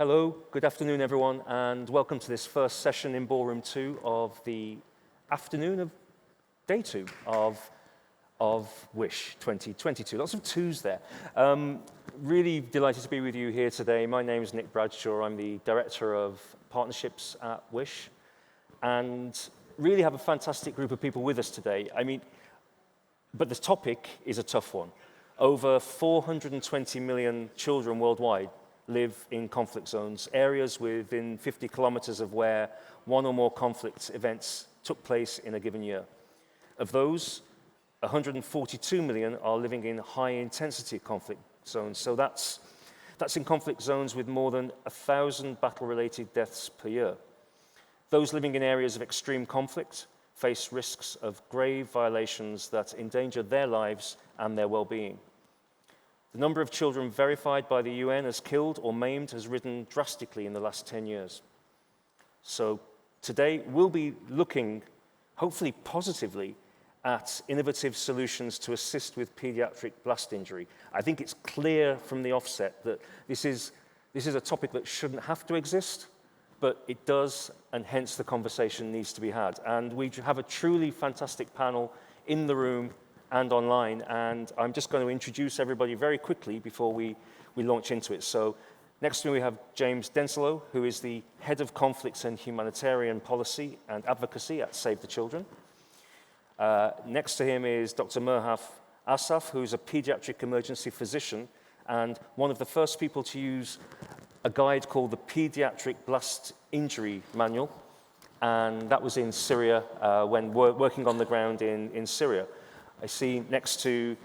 Hello, good afternoon everyone, and welcome to this first session in Ballroom 2 of the afternoon of day 2 of WISH 2022. Lots of twos there. Really delighted to be with you here today. My name is Nick Bradshaw. I'm the Director of Partnerships at WISH, and really have a fantastic group of people with us today. But the topic is a tough one. Over 420 million children worldwide live in conflict zones, areas within 50 kilometers of where one or more conflict events took place in a given year. Of those, 142 million are living in high-intensity conflict zones. So that's in conflict zones with more than 1,000 battle-related deaths per year. Those living in areas of extreme conflict face risks of grave violations that endanger their lives and their well-being. The number of children verified by the UN as killed or maimed has risen drastically in the last 10 years. So today we'll be looking, hopefully positively, at innovative solutions to assist with pediatric blast injury. I think it's clear from the offset that this is a topic that shouldn't have to exist, but it does, and hence the conversation needs to be had. And we have a truly fantastic panel in the room and online, and I'm just going to introduce everybody very quickly before we launch into it. So next to me we have James Denslow, who is the Head of Conflicts and Humanitarian Policy and Advocacy at Save the Children. Next to him is Dr. Merhaf Asaf, who's a pediatric emergency physician and one of the first people to use a guide called the Paediatric Blast Injury Manual, and that was in Syria when working on the ground in Syria. I see next to,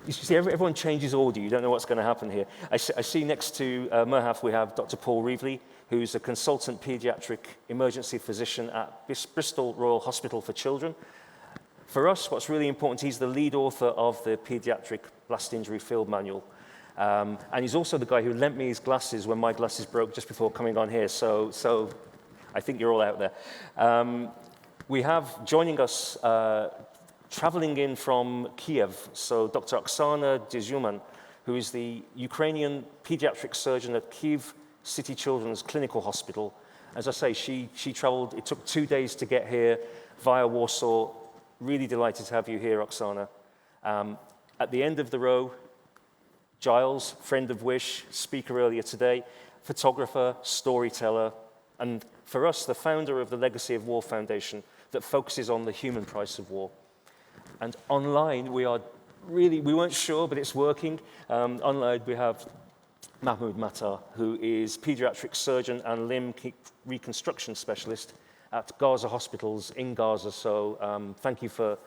you see everyone changes order, you don't know what's going to happen here. I see next to Merhaf we have Dr. Paul Reevely, who's a consultant pediatric emergency physician at Bristol Royal Hospital for Children. For us, what's really important, he's the lead author of the Paediatric Blast Injury Field Manual. And he's also the guy who lent me his glasses when my glasses broke just before coming on here, so I think you're all out there. We have joining us traveling in from Kiev, so Dr. Oksana Dyzuman, who is the Ukrainian pediatric surgeon at Kyiv City Children's Clinical Hospital. As I say, she traveled, it took 2 days to get here via Warsaw. Really delighted to have you here, Oksana. At the end of the row, Giles, friend of WISH, speaker earlier today, photographer, storyteller, and for us, the founder of the Legacy of War Foundation that focuses on the human price of war. And online, we weren't sure, but it's working. Online, we have Mahmoud Matar, who is pediatric surgeon and limb reconstruction specialist at Gaza hospitals in Gaza. So thank you for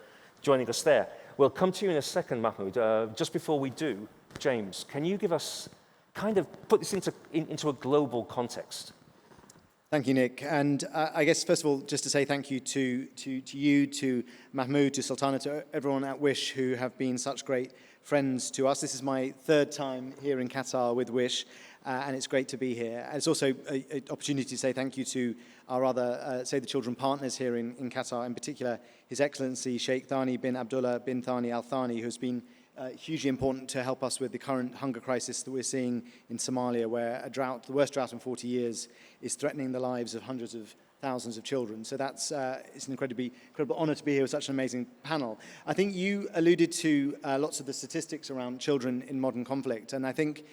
joining us there. We'll come to you in a second, Mahmoud. Just before we do, James, can you give us, kind of put this into a global context? Thank you, Nick. And I guess, first of all, just to say thank you to you, to Mahmoud, to Sultana, to everyone at WISH who have been such great friends to us. This is my third time here in Qatar with WISH, and it's great to be here. And it's also an opportunity to say thank you to our other Save the Children partners here in Qatar, in particular His Excellency Sheikh Thani bin Abdullah bin Thani Al Thani, who's been hugely important to help us with the current hunger crisis that we're seeing in Somalia, where a drought, the worst drought in 40 years, is threatening the lives of hundreds of thousands of children. So it's an incredible honor to be here with such an amazing panel. I think you alluded to lots of the statistics around children in modern conflict, and I think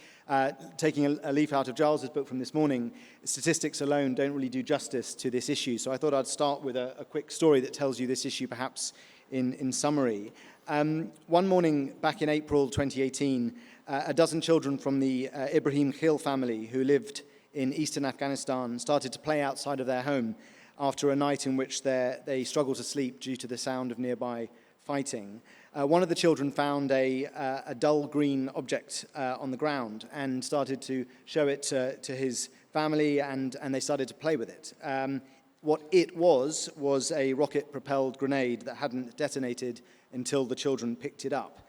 taking a leaf out of Giles's book from this morning, statistics alone don't really do justice to this issue. So I thought I'd start with a quick story that tells you this issue perhaps in summary. One morning back in April 2018, a dozen children from the Ibrahim Khil family who lived in eastern Afghanistan started to play outside of their home after a night in which they struggled to sleep due to the sound of nearby fighting. One of the children found a dull green object on the ground and started to show it to his family, and they started to play with it. What it was a rocket-propelled grenade that hadn't detonated until the children picked it up.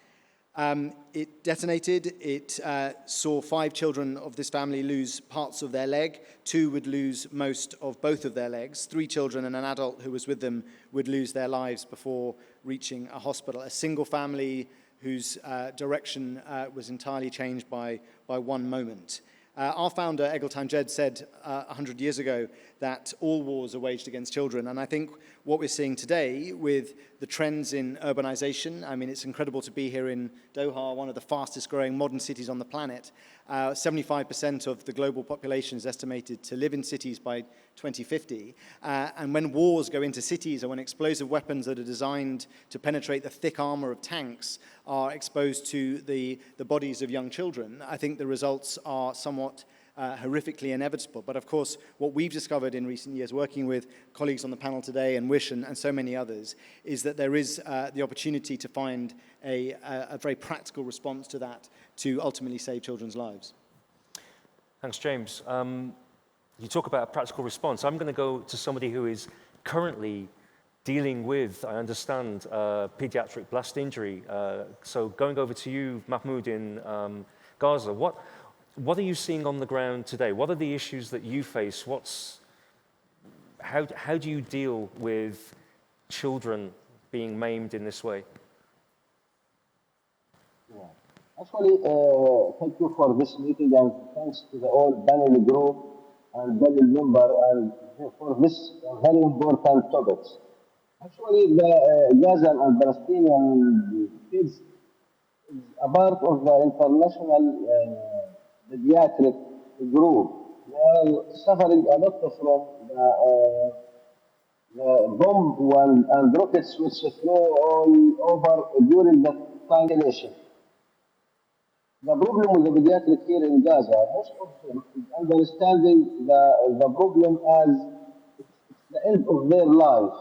It detonated. It saw 5 children of this family lose parts of their leg. 2 would lose most of both of their legs. 3 children and an adult who was with them would lose their lives before reaching a hospital. A single family whose direction was entirely changed by one moment. Our founder, Eggleston Jed, said 100 years ago that all wars are waged against children. And I think what we're seeing today with the trends in urbanization, I mean, it's incredible to be here in Doha, one of the fastest growing modern cities on the planet. 75% of the global population is estimated to live in cities by 2050. And when wars go into cities, or when explosive weapons that are designed to penetrate the thick armor of tanks are exposed to the bodies of young children, I think the results are somewhat horrifically inevitable. But of course, what we've discovered in recent years, working with colleagues on the panel today and Wish and so many others, is that there is the opportunity to find a very practical response to that to ultimately save children's lives. Thanks, James. You talk about a practical response. I'm going to go to somebody who is currently dealing with, I understand, pediatric blast injury. So going over to you, Mahmoud, in Gaza, what are you seeing on the ground today? What are the issues that you face? How do you deal with children being maimed in this way? Yeah. Actually, thank you for this meeting and thanks to the whole panel group and panel member and for this very important topics. Actually, the Gaza and Palestinian kids is a part of the international pediatric group. They are suffering a lot from the bomb and rockets which flew all over during the annihilation. The problem with the pediatric here in Gaza, most of them is understanding the problem as it's the end of their life,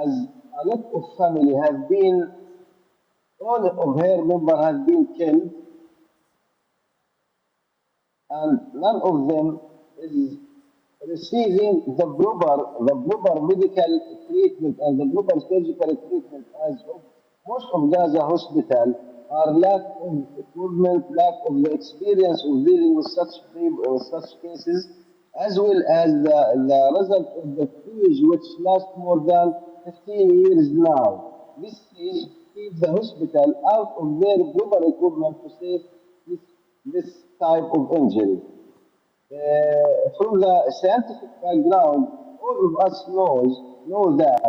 as a lot of family have been, all of her members have been killed, and none of them is receiving the proper medical treatment and the proper surgical treatment as of most of Gaza hospital are lack of equipment, lack of the experience of dealing with such cases, as well as the result of the siege which lasts more than 15 years now. This siege keeps the hospital out of their proper equipment to save this type of injury. From the scientific background, all of us know that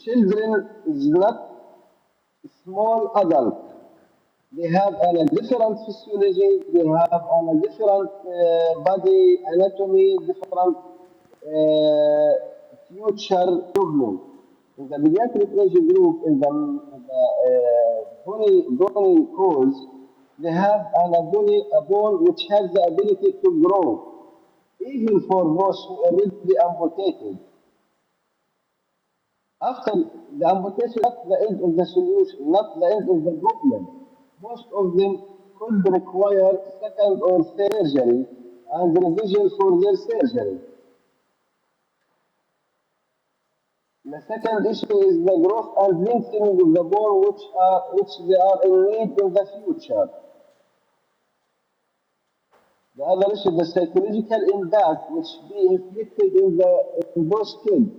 children is not small adult. They have a different physiology, they have a different body anatomy, different future problem. In the pediatric age group, in the bony cause, they have a bone which has the ability to grow, even for those who are already amputated. After the amputation, not the end of the solution, not the end of the problem. Most of them could require second or third surgery and revision for their surgery. The second issue is the growth and lengthening of the bone, which they are in need in the future. The other issue, the psychological impact which be inflicted in those kids.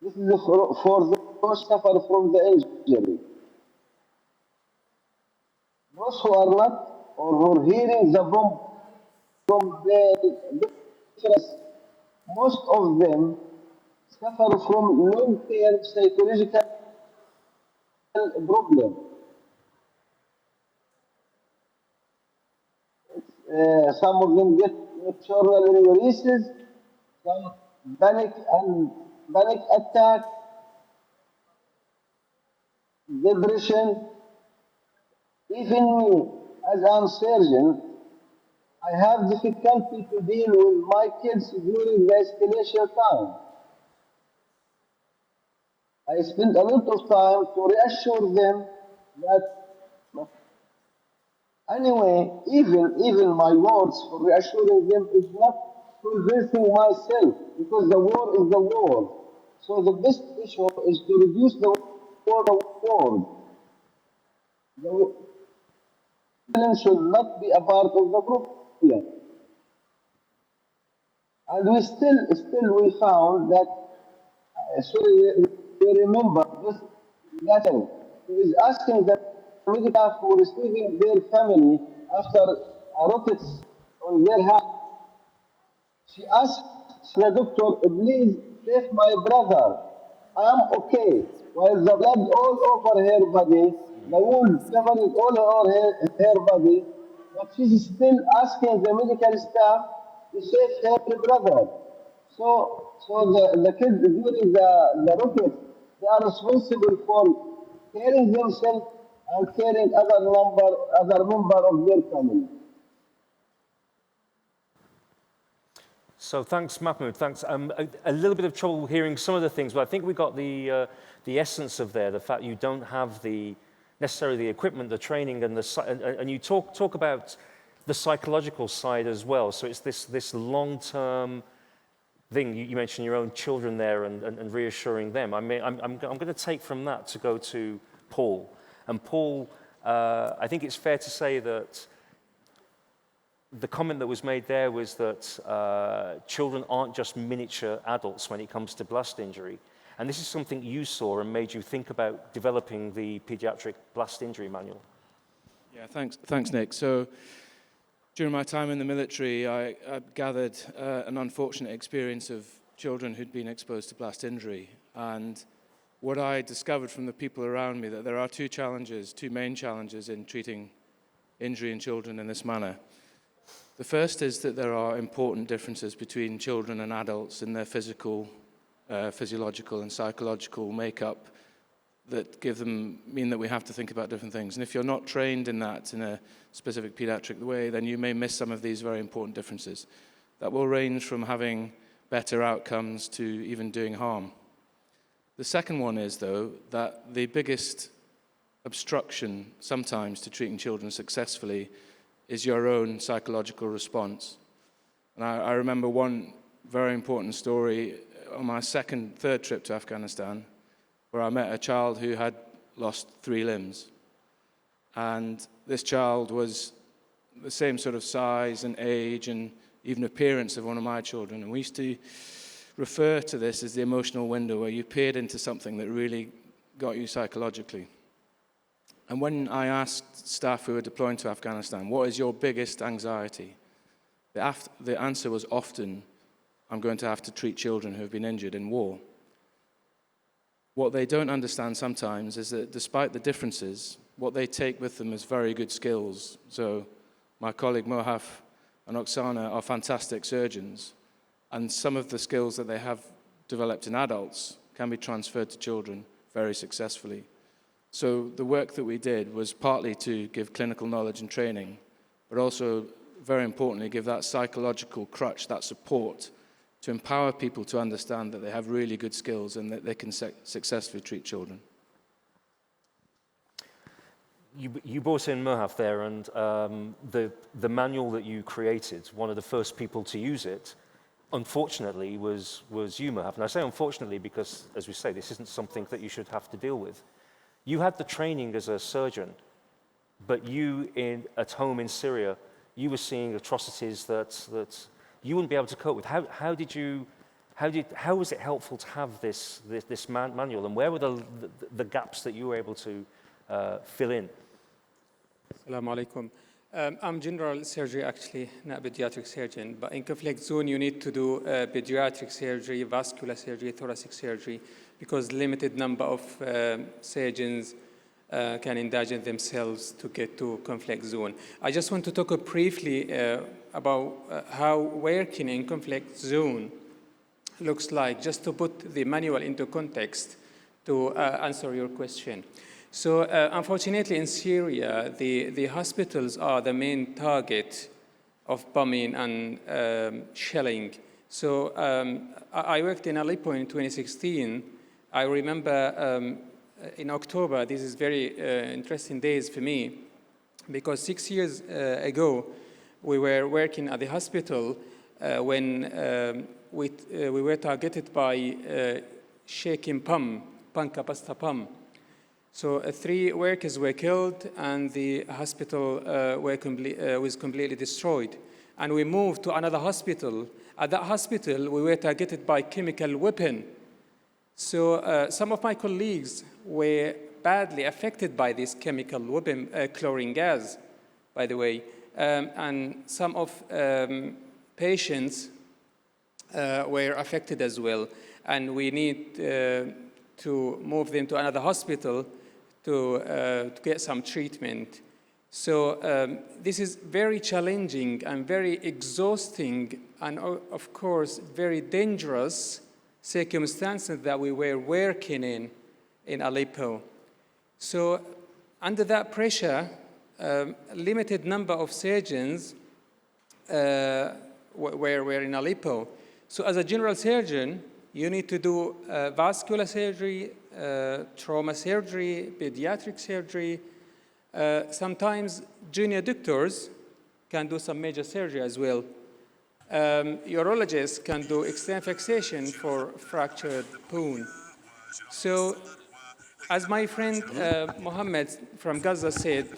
This is for those who suffer from the injury. Those who are not, or who are hearing the bomb from the most of them suffer from long-term psychological problem. Some of them get nocturnal neuritis, some panic attack, depression. Even me, as I'm surgeon, I have difficulty to deal with my kids during the escalation time. I spend a lot of time to reassure them that anyway, even my words for reassuring them is not convincing myself, because the war is the war. So the best issue is to reduce the war of war. The violence should not be a part of the problem. And we found that, sorry, we remember this letter. He is asking that medical staff who receiving their family after a rocket on their head. She asked the doctor, please save my brother. I am okay. While the blood all over her body, the wound covering all over her body, but she's still asking the medical staff to save her brother. So the kids during the rocket, they are responsible for caring themselves and caring other member of their family. So thanks, Mahmoud. Thanks. A little bit of trouble hearing some of the things, but I think we got the essence of there. The fact you don't have necessarily the equipment, the training, and you talk about the psychological side as well. So it's this long-term thing. You mentioned your own children there and reassuring them. I'm going to take from that to go to Paul. And Paul, I think it's fair to say that the comment that was made there was that children aren't just miniature adults when it comes to blast injury. And this is something you saw and made you think about developing the Paediatric Blast Injury Manual. Yeah, thanks, Nick. So during my time in the military, I gathered an unfortunate experience of children who'd been exposed to blast injury. And what I discovered from the people around me, that there are two main challenges in treating injury in children in this manner. The first is that there are important differences between children and adults in their physical, physiological and psychological makeup that mean that we have to think about different things. And if you're not trained in that in a specific pediatric way, then you may miss some of these very important differences. That will range from having better outcomes to even doing harm. The second one is, though, that the biggest obstruction sometimes to treating children successfully is your own psychological response. And I remember one very important story on my third trip to Afghanistan, where I met a child who had lost 3 limbs. And this child was the same sort of size and age and even appearance of one of my children. And we used to refer to this as the emotional window, where you peered into something that really got you psychologically. And when I asked staff who were deploying to Afghanistan, what is your biggest anxiety? The answer was often, I'm going to have to treat children who have been injured in war. What they don't understand sometimes is that despite the differences, what they take with them is very good skills. So my colleague Mohaf and Oksana are fantastic surgeons, and some of the skills that they have developed in adults can be transferred to children very successfully. So the work that we did was partly to give clinical knowledge and training, but also, very importantly, give that psychological crutch, that support, to empower people to understand that they have really good skills and that they can successfully treat children. You brought in Mohaf there, and the manual that you created, one of the first people to use it, unfortunately, was you, Mohaf. And I say unfortunately because, as we say, this isn't something that you should have to deal with. You had the training as a surgeon, but at home in Syria, you were seeing atrocities that you wouldn't be able to cope with. How was it helpful to have this manual, and where were the gaps that you were able to fill in? Assalamu alaikum. I'm general surgery, actually, not pediatric surgeon, but in conflict zone, you need to do pediatric surgery, vascular surgery, thoracic surgery, because limited number of surgeons can indulge themselves to get to conflict zone. I just want to talk briefly about how working in conflict zone looks like, just to put the manual into context to answer your question. So unfortunately in Syria, the hospitals are the main target of bombing and shelling. So I worked in Aleppo in 2016. I remember in October, this is very interesting days for me, because 6 years ago, we were working at the hospital when we were targeted by shaking pump, pancapasta pump. So 3 workers were killed, and the hospital was completely destroyed. And we moved to another hospital. At that hospital, we were targeted by chemical weapon. So some of my colleagues were badly affected by this chemical weapon, chlorine gas, by the way. And some of patients were affected as well. And we need to move them to another hospital to get some treatment. So this is very challenging and very exhausting and, of course, very dangerous circumstances that we were working in Aleppo. So under that pressure, limited number of surgeons were in Aleppo. So as a general surgeon, you need to do vascular surgery, trauma surgery, pediatric surgery. Sometimes junior doctors can do some major surgery as well. Urologists can do external fixation for fractured bone. So, as my friend Mohammed from Gaza said,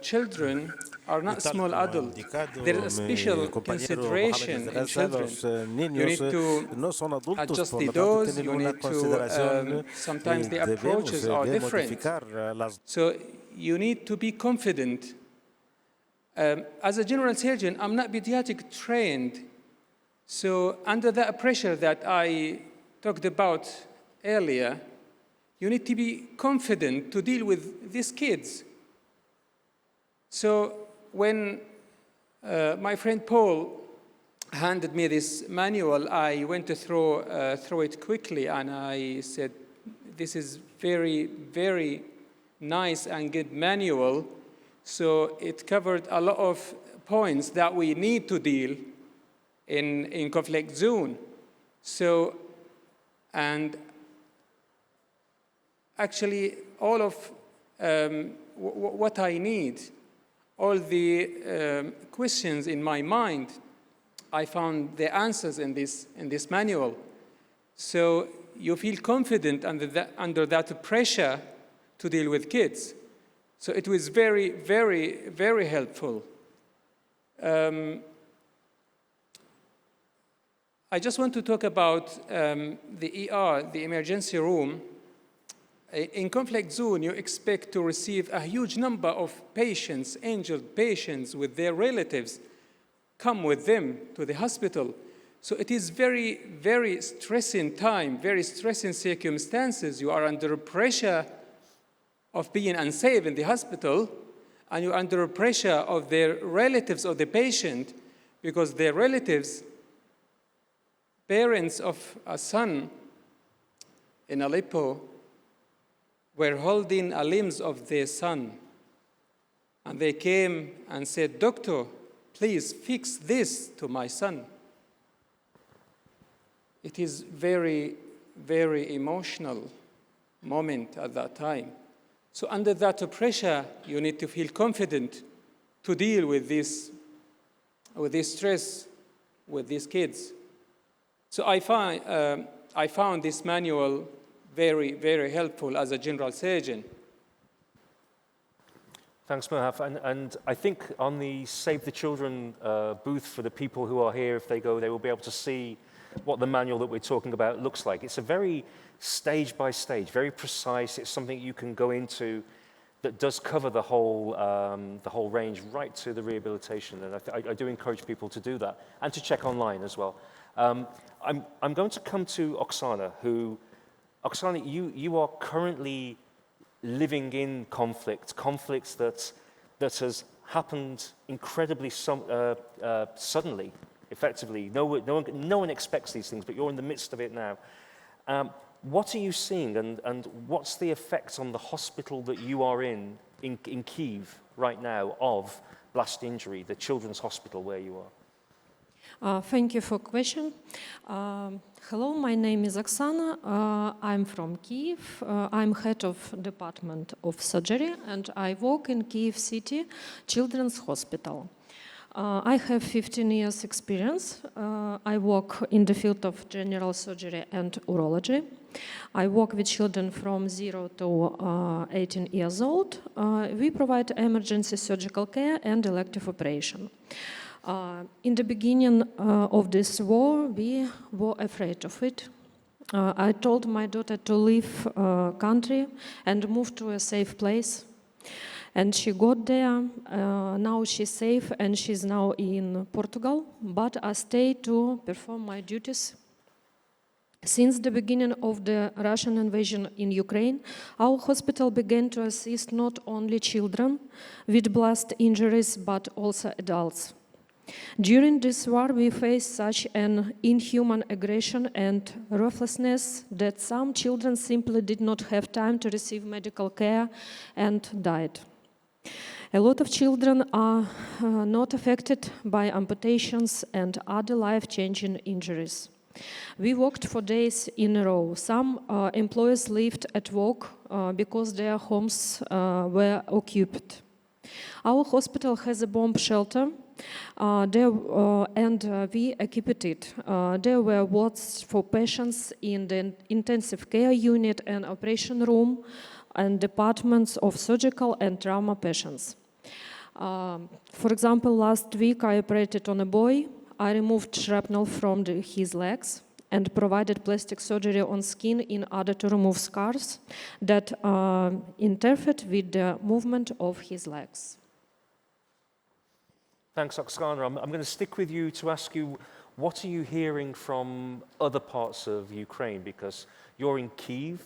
children are not small adults. There is a special consideration in children. You need to adjust the dose, you need to, sometimes the approaches are different. So you need to be confident. As a general surgeon, I'm not pediatric trained. So under that pressure that I talked about earlier, you need to be confident to deal with these kids. So when my friend Paul handed me this manual, I went to throw it quickly, and I said, this is very, very nice and good manual. So it covered a lot of points that we need to deal in conflict zone. So, and actually all of what I need, all the questions in my mind, I found the answers in this manual. So you feel confident under that pressure to deal with kids. So it was very, very, very helpful. I just want to talk about the ER, the emergency room. In conflict zone, you expect to receive a huge number of patients, injured patients with their relatives, come with them to the hospital. So it is very, very stressing time, very stressing circumstances. You are under pressure of being unsafe in the hospital, and you're under pressure of their relatives of the patient, because their relatives, parents of a son in Aleppo, were holding a limbs of their son. And they came and said, "Doctor, please fix this to my son." It is very, very emotional moment at that time. So under that pressure, you need to feel confident to deal with this stress with these kids. So I found this manual very, very helpful as a general surgeon. Thanks, Mohaf. And I think on the Save the Children booth for the people who are here, if they go, they will be able to see what the manual that we're talking about looks like. It's a very stage by stage, very precise. It's something you can go into that does cover the whole range right to the rehabilitation. And I do encourage people to do that and to check online as well. I'm going to come to Oksana, who, Oksana, you are currently living in conflicts that has happened incredibly suddenly, effectively. No one expects these things, but you're in the midst of it now. What are you seeing, and what's the effect on the hospital that you are in Kyiv right now of blast injury, the children's hospital where you are? Thank you for the question. Hello, my name is Oksana. I'm from Kyiv. I'm head of Department of Surgery, and I work in Kyiv City Children's Hospital. I have 15 years experience. I work in the field of general surgery and urology. I work with children from 0 to 18 years old. We provide emergency surgical care and elective operation. In the beginning of this war, we were afraid of it. I told my daughter to leave country and move to a safe place. And she got there. Now she's safe and she's now in Portugal. But I stayed to perform my duties. Since the beginning of the Russian invasion in Ukraine, our hospital began to assist not only children with blast injuries, but also adults. During this war, we faced such an inhuman aggression and ruthlessness that some children simply did not have time to receive medical care and died. A lot of children are not affected by amputations and other life-changing injuries. We worked for days in a row. Some employees left at work because their homes were occupied. Our hospital has a bomb shelter, and we equipped it. There were wards for patients in the intensive care unit and operation room, and departments of surgical and trauma patients. For example, last week I operated on a boy. I removed shrapnel from his legs and provided plastic surgery on skin in order to remove scars that interfered with the movement of his legs. Thanks, Oksana. I'm going to stick with you to ask you, what are you hearing from other parts of Ukraine? Because you're in Kyiv.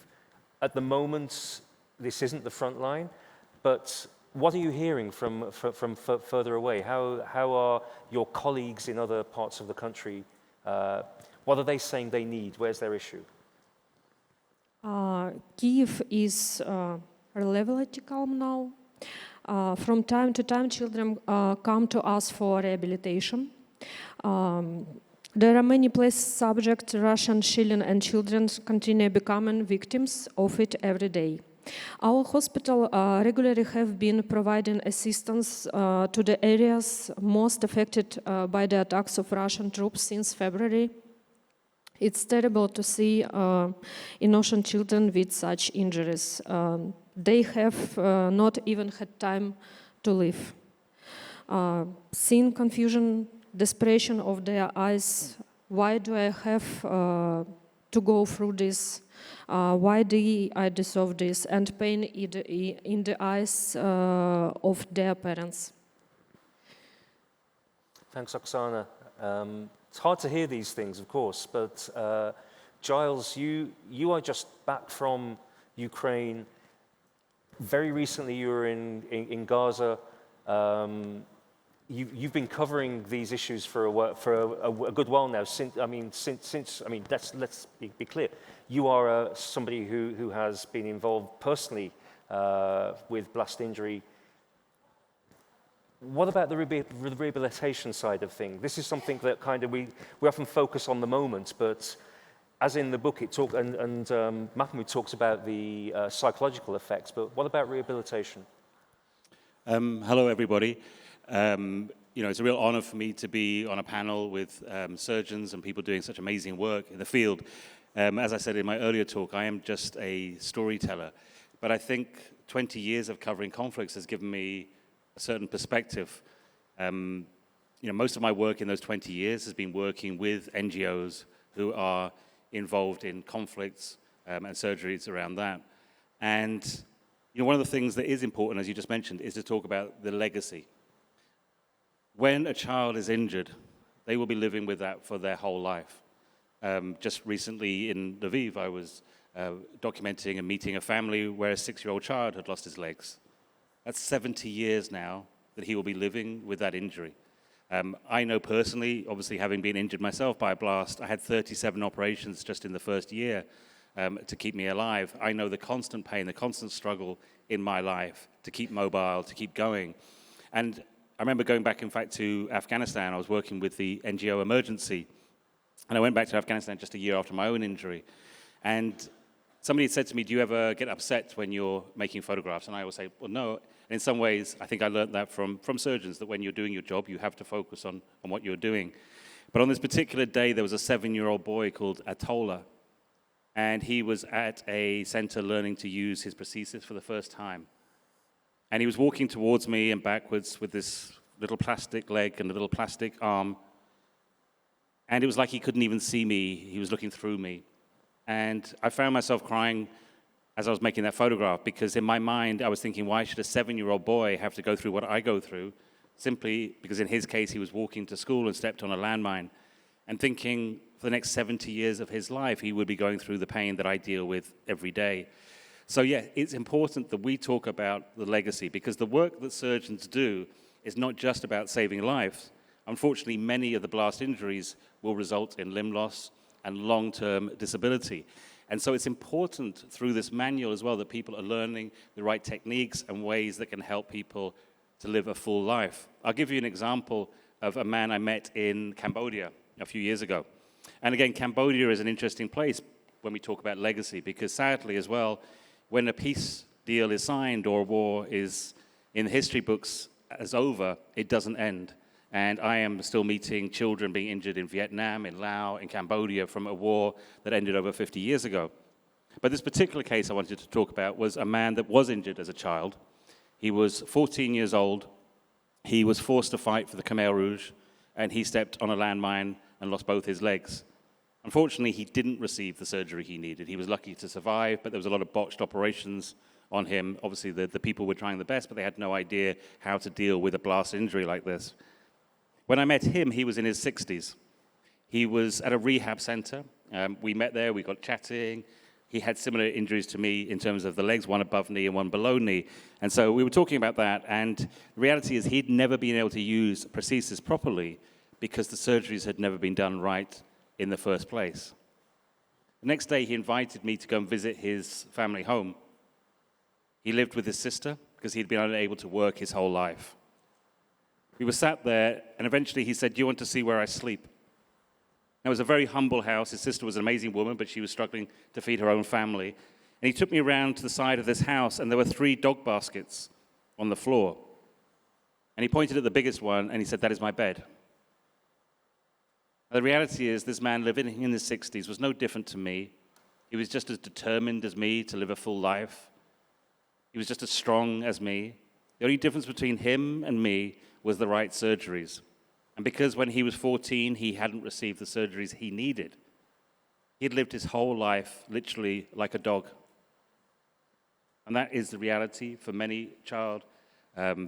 At the moment, this isn't the front line, but what are you hearing from further away? How are your colleagues in other parts of the country? What are they saying they need? Where's their issue? Kyiv is relatively calm now. From time to time, children come to us for rehabilitation. There are many places subject to Russian shelling, and children continue becoming victims of it every day. Our hospital regularly have been providing assistance to the areas most affected by the attacks of Russian troops since February. It's terrible to see innocent children with such injuries. They have not even had time to live. Seeing confusion, desperation of their eyes, why do I have to go through this? Why do I deserve this? And pain in the eyes of their parents. Thanks, Oksana. It's hard to hear these things, of course, but Giles, you are just back from Ukraine. Very recently, you were in Gaza. You've been covering these issues for a good while now. Let's be clear. You are somebody who has been involved personally with blast injury. What about the rehabilitation side of things? This is something that kind of we often focus on the moment, but as in the book, Mahmoud talks about the psychological effects. But what about rehabilitation? Hello, everybody. It's a real honor for me to be on a panel with surgeons and people doing such amazing work in the field. As I said in my earlier talk, I am just a storyteller. But I think 20 years of covering conflicts has given me a certain perspective. Most of my work in those 20 years has been working with NGOs who are involved in conflicts and surgeries around that. And one of the things that is important, as you just mentioned, is to talk about the legacy. When a child is injured, they will be living with that for their whole life. Just recently in Lviv, I was documenting and meeting a family where a 6-year-old child had lost his legs. That's 70 years now that he will be living with that injury. I know personally, obviously having been injured myself by a blast, I had 37 operations just in the first year to keep me alive. I know the constant pain, the constant struggle in my life to keep mobile, to keep going. And I remember going back, in fact, to Afghanistan. I was working with the NGO Emergency. And I went back to Afghanistan just a year after my own injury. And somebody had said to me, do you ever get upset when you're making photographs? And I always say, well, no. And in some ways, I think I learned that from surgeons, that when you're doing your job, you have to focus on what you're doing. But on this particular day, there was a 7-year-old boy called Atola. And he was at a center learning to use his prosthesis for the first time. And he was walking towards me and backwards with this little plastic leg and a little plastic arm. And it was like he couldn't even see me. He was looking through me. And I found myself crying as I was making that photograph, because in my mind, I was thinking, why should a 7-year-old boy have to go through what I go through? Simply because in his case, he was walking to school and stepped on a landmine, and thinking for the next 70 years of his life, he would be going through the pain that I deal with every day. So yeah, it's important that we talk about the legacy, because the work that surgeons do is not just about saving lives. Unfortunately, many of the blast injuries will result in limb loss and long-term disability. And so it's important through this manual as well that people are learning the right techniques and ways that can help people to live a full life. I'll give you an example of a man I met in Cambodia a few years ago. And again, Cambodia is an interesting place when we talk about legacy, because sadly as well, when a peace deal is signed or a war is in the history books as over, it doesn't end. And I am still meeting children being injured in Vietnam, in Laos, in Cambodia from a war that ended over 50 years ago. But this particular case I wanted to talk about was a man that was injured as a child. He was 14 years old. He was forced to fight for the Khmer Rouge, and he stepped on a landmine and lost both his legs. Unfortunately, he didn't receive the surgery he needed. He was lucky to survive, but there was a lot of botched operations on him. Obviously, the people were trying the best, but they had no idea how to deal with a blast injury like this. When I met him, he was in his 60s. He was at a rehab center. We met there, we got chatting. He had similar injuries to me in terms of the legs, one above knee and one below knee. And so we were talking about that, and the reality is he'd never been able to use prosthesis properly because the surgeries had never been done right in the first place. The next day, he invited me to go and visit his family home. He lived with his sister because he'd been unable to work his whole life. We were sat there, and eventually he said, "Do you want to see where I sleep?" It was a very humble house. His sister was an amazing woman, but she was struggling to feed her own family. And he took me around to the side of this house, and there were 3 dog baskets on the floor. And he pointed at the biggest one, and he said, "That is my bed." Now, the reality is this man living in his 60s was no different to me. He was just as determined as me to live a full life. He was just as strong as me. The only difference between him and me was the right surgeries. And because when he was 14, he hadn't received the surgeries he needed, he had lived his whole life literally like a dog. And that is the reality for many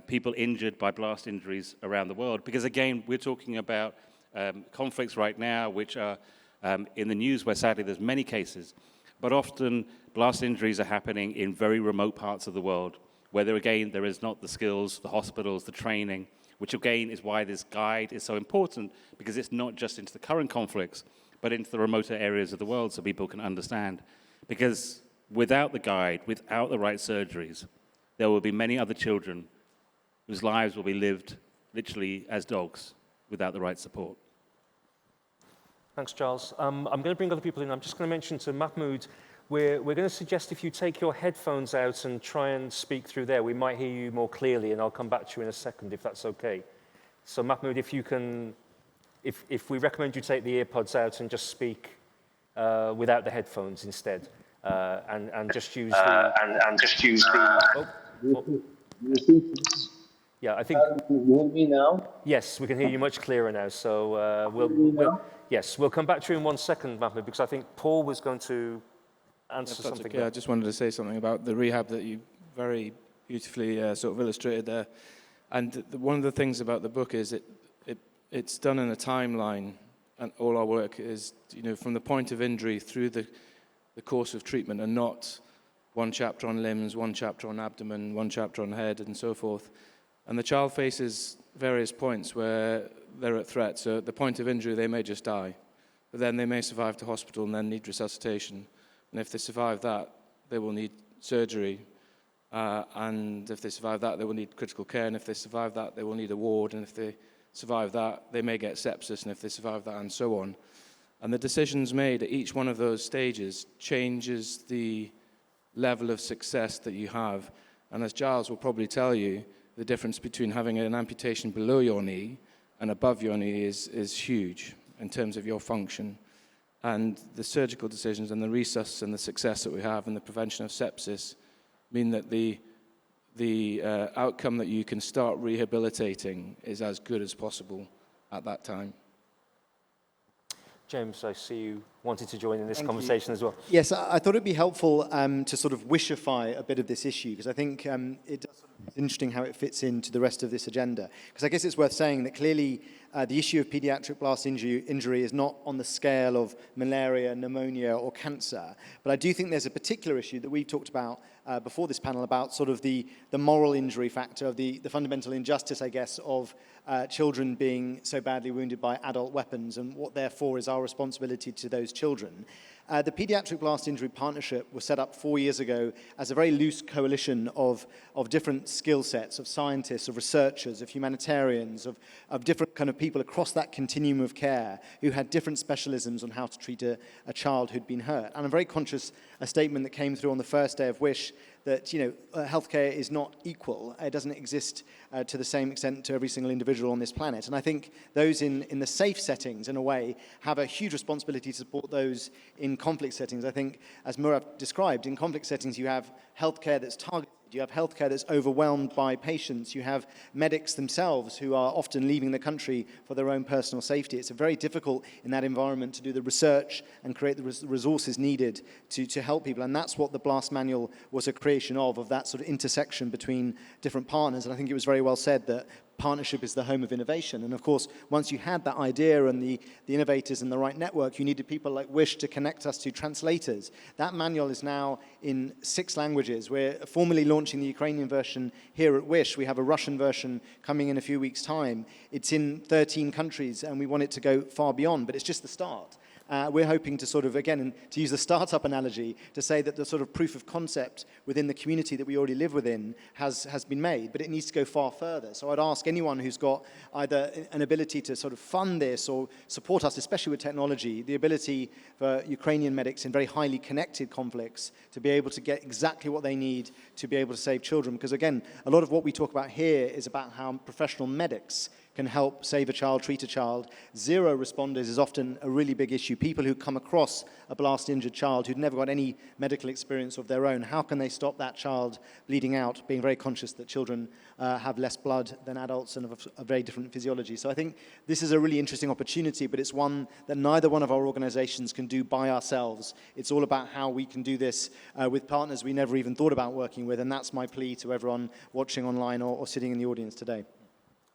people injured by blast injuries around the world. Because again, we're talking about conflicts right now which are in the news where sadly there's many cases, but often blast injuries are happening in very remote parts of the world where there is not the skills, the hospitals, the training, which again is why this guide is so important, because it's not just into the current conflicts, but into the remoter areas of the world so people can understand. Because without the guide, without the right surgeries, there will be many other children whose lives will be lived literally as dogs without the right support. Thanks, Charles. I'm going to bring other people in. I'm just going to mention to Mahmoud, we're going to suggest if you take your headphones out and try and speak through there, we might hear you more clearly, and I'll come back to you in a second if that's okay. So Mahmoud, if you can, if we recommend you take the earpods out and just speak without the headphones instead, and just use the. Yeah, I think. You hear me now? Yes, we can hear you much clearer now. So we'll come back to you in 1 second, Mahmoud, because I think Paul was going to answer something. Okay. I just wanted to say something about the rehab that you very beautifully sort of illustrated there. And one of the things about the book is it's done in a timeline, and all our work is, from the point of injury through the course of treatment, and not one chapter on limbs, one chapter on abdomen, one chapter on head, and so forth. And the child faces various points where they're at threat. So at the point of injury, they may just die, but then they may survive to hospital and then need resuscitation. And if they survive that, they will need surgery. And if they survive that, they will need critical care. And if they survive that, they will need a ward. And if they survive that, they may get sepsis. And if they survive that, and so on. And the decisions made at each one of those stages changes the level of success that you have. And as Giles will probably tell you, the difference between having an amputation below your knee and above your knee is huge in terms of your function. And the surgical decisions and the resus and the success that we have and the prevention of sepsis mean that the outcome that you can start rehabilitating is as good as possible at that time. James, I see you wanted to join in this Thank conversation as well. Yes, I thought it'd be helpful to sort of wishify a bit of this issue, because I think it does it's interesting how it fits into the rest of this agenda. Because I guess it's worth saying that clearly the issue of pediatric blast injury is not on the scale of malaria, pneumonia, or cancer. But I do think there's a particular issue that we've talked about before this panel about sort of the moral injury factor, of the fundamental injustice, I guess, of children being so badly wounded by adult weapons, and what therefore is our responsibility to those children. The Paediatric Blast Injury Partnership was set up 4 years ago as a very loose coalition of different skill sets, of scientists, of researchers, of humanitarians, of different kind of people across that continuum of care who had different specialisms on how to treat a child who'd been hurt. And I'm very conscious a statement that came through on the first day of WISH that, healthcare is not equal. It doesn't exist to the same extent to every single individual on this planet. And I think those in the safe settings, in a way, have a huge responsibility to support those in conflict settings. I think, as Murad described, in conflict settings you have healthcare that's targeted. You have healthcare that's overwhelmed by patients. You have medics themselves who are often leaving the country for their own personal safety. It's very difficult in that environment to do the research and create the resources needed to help people. And that's what the BLAST manual was a creation of that sort of intersection between different partners. And I think it was very well said that partnership is the home of innovation. And of course, once you had that idea and the innovators and the right network, you needed people like WISH to connect us to translators. That manual is now in 6 languages. We're formally launching the Ukrainian version here at WISH. We have a Russian version coming in a few weeks' time. It's in 13 countries, and we want it to go far beyond, but it's just the start. We're hoping to sort of, again, to use the startup analogy, to say that the sort of proof of concept within the community that we already live within has been made, but it needs to go far further. So I'd ask anyone who's got either an ability to sort of fund this or support us, especially with technology, the ability for Ukrainian medics in very highly connected conflicts to be able to get exactly what they need to be able to save children. Because again, a lot of what we talk about here is about how professional medics can help save a child, treat a child. Zero responders is often a really big issue. People who come across a blast-injured child who'd never got any medical experience of their own, how can they stop that child bleeding out, being very conscious that children have less blood than adults and of a very different physiology. So I think this is a really interesting opportunity, but it's one that neither one of our organizations can do by ourselves. It's all about how we can do this with partners we never even thought about working with, and that's my plea to everyone watching online or sitting in the audience today.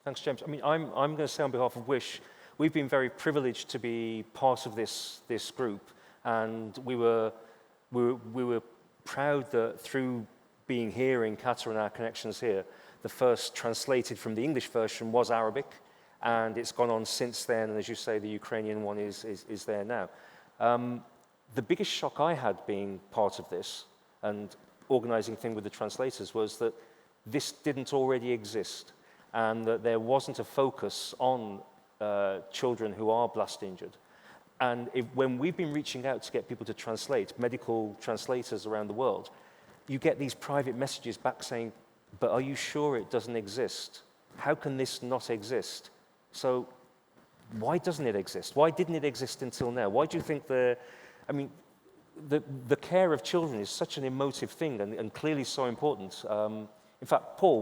Thanks, James. I mean, I'm going to say on behalf of WISH, we've been very privileged to be part of this group, and we were proud that through being here in Qatar and our connections here, the first translated from the English version was Arabic, and it's gone on since then. And as you say, the Ukrainian one is there now. The biggest shock I had being part of this and organizing thing with the translators was that this didn't already exist, and that there wasn't a focus on children who are blast injured. And when we've been reaching out to get people to translate, medical translators around the world, you get these private messages back saying, but are you sure it doesn't exist? How can this not exist? So why doesn't it exist? Why didn't it exist until now? Why do you think the care of children is such an emotive thing and clearly so important? In fact, Paul,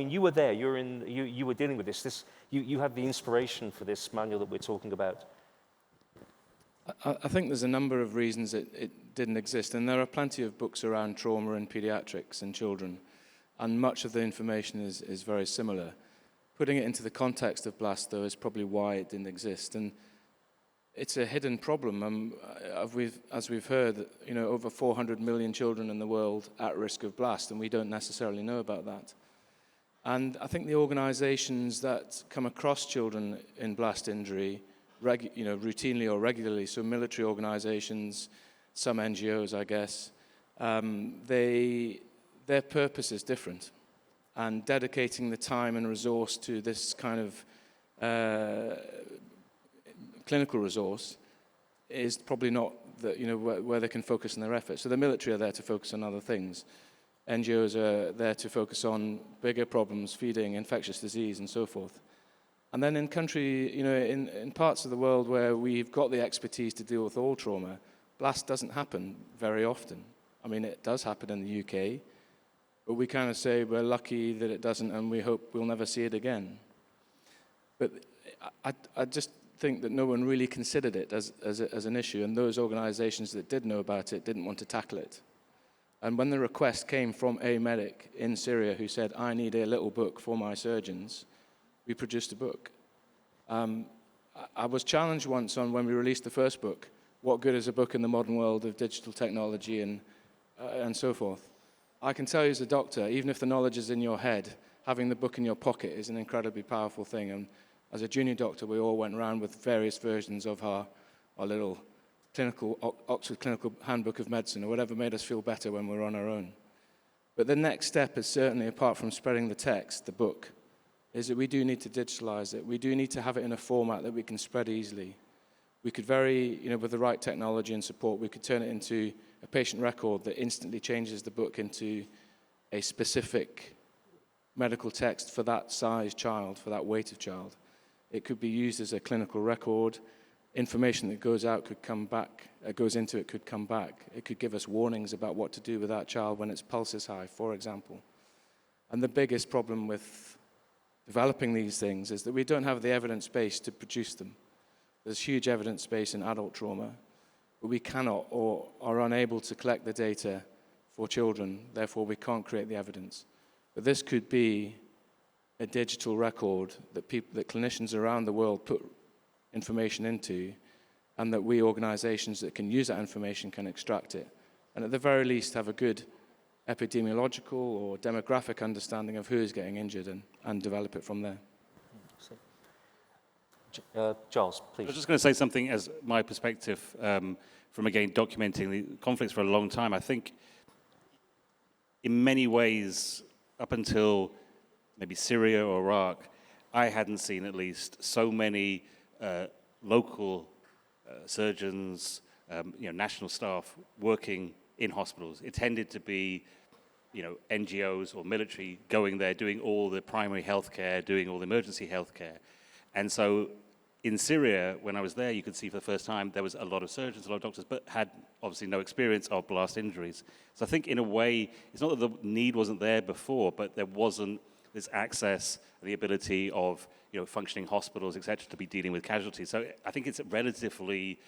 you were there, you were dealing with this. You had the inspiration for this manual that we're talking about. I think there's a number of reasons it didn't exist, and there are plenty of books around trauma and pediatrics and children, and much of the information is very similar. Putting it into the context of blast, though, is probably why it didn't exist, and it's a hidden problem. As we've heard, over 400 million children in the world at risk of blast, and we don't necessarily know about that. And I think the organizations that come across children in blast injury, routinely or regularly, so military organizations, some NGOs, I guess, their purpose is different. And dedicating the time and resource to this kind of clinical resource is probably not where they can focus on their efforts. So the military are there to focus on other things. NGOs are there to focus on bigger problems, feeding, infectious disease, and so forth. And then in in parts of the world where we've got the expertise to deal with all trauma, blast doesn't happen very often. I mean, it does happen in the UK, but we kind of say we're lucky that it doesn't, and we hope we'll never see it again. But I just think that no one really considered it as an issue, and those organizations that did know about it didn't want to tackle it. And when the request came from a medic in Syria who said, I need a little book for my surgeons, we produced a book. I was challenged once on when we released the first book, what good is a book in the modern world of digital technology and so forth. I can tell you as a doctor, even if the knowledge is in your head, having the book in your pocket is an incredibly powerful thing. And as a junior doctor, we all went around with various versions of our little Oxford Clinical Handbook of Medicine, or whatever made us feel better when we were on our own. But the next step is certainly, apart from spreading the text, the book, is that we do need to digitalize it. We do need to have it in a format that we can spread easily. We could with the right technology and support, we could turn it into a patient record that instantly changes the book into a specific medical text for that size child, for that weight of child. It could be used as a clinical record. Information that goes out could come back, goes into it could come back. It could give us warnings about what to do with that child when its pulse is high, for example. And the biggest problem with developing these things is that we don't have the evidence base to produce them. There's huge evidence base in adult trauma, but we cannot or are unable to collect the data for children, therefore we can't create the evidence. But this could be a digital record that clinicians around the world put information into, and that we organizations that can use that information can extract it. And at the very least have a good epidemiological or demographic understanding of who is getting injured and develop it from there. Giles, please. I was just going to say something as my perspective from, again, documenting the conflicts for a long time. I think in many ways, up until maybe Syria or Iraq, I hadn't seen at least so many local surgeons, national staff working in hospitals. It tended to be, NGOs or military going there, doing all the primary healthcare, doing all the emergency healthcare. And so in Syria, when I was there, you could see for the first time there was a lot of surgeons, a lot of doctors, but had obviously no experience of blast injuries. So I think in a way, it's not that the need wasn't there before, but there wasn't this access, the ability of functioning hospitals, et cetera, to be dealing with casualties. So I think it's relatively,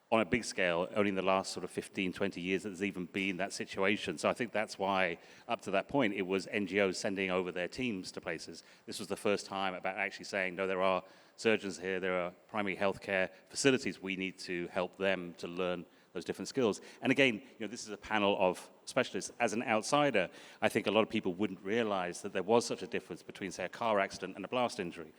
on a big scale, only in the last sort of 15, 20 years that there's even been that situation. So I think that's why, up to that point, it was NGOs sending over their teams to places. This was the first time about actually saying, no, there are surgeons here, there are primary healthcare facilities, we need to help them to learn those different skills. And again, this is a panel of specialists. As an outsider, I think a lot of people wouldn't realize that there was such a difference between, say, a car accident and a blast injury.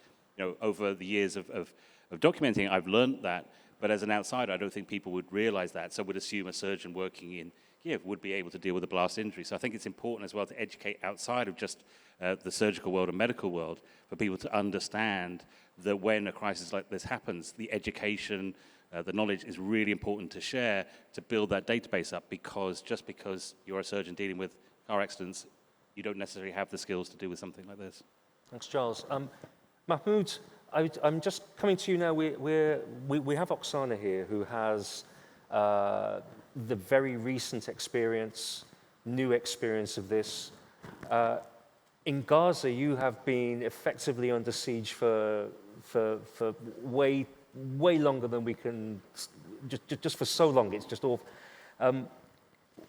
Over the years of documenting, I've learned that, but as an outsider, I don't think people would realize that, so would assume a surgeon working in Kiev would be able to deal with a blast injury. So I think it's important as well to educate outside of just the surgical world and medical world for people to understand that when a crisis like this happens, the education, the knowledge is really important to share to build that database up, because just because you're a surgeon dealing with car accidents, you don't necessarily have the skills to deal with something like this. Thanks, Giles. Mahmoud, I'm just coming to you now. We have Oksana here, who has the very recent experience, new experience of this. In Gaza, you have been effectively under siege for way longer than we can, just for so long, it's just awful.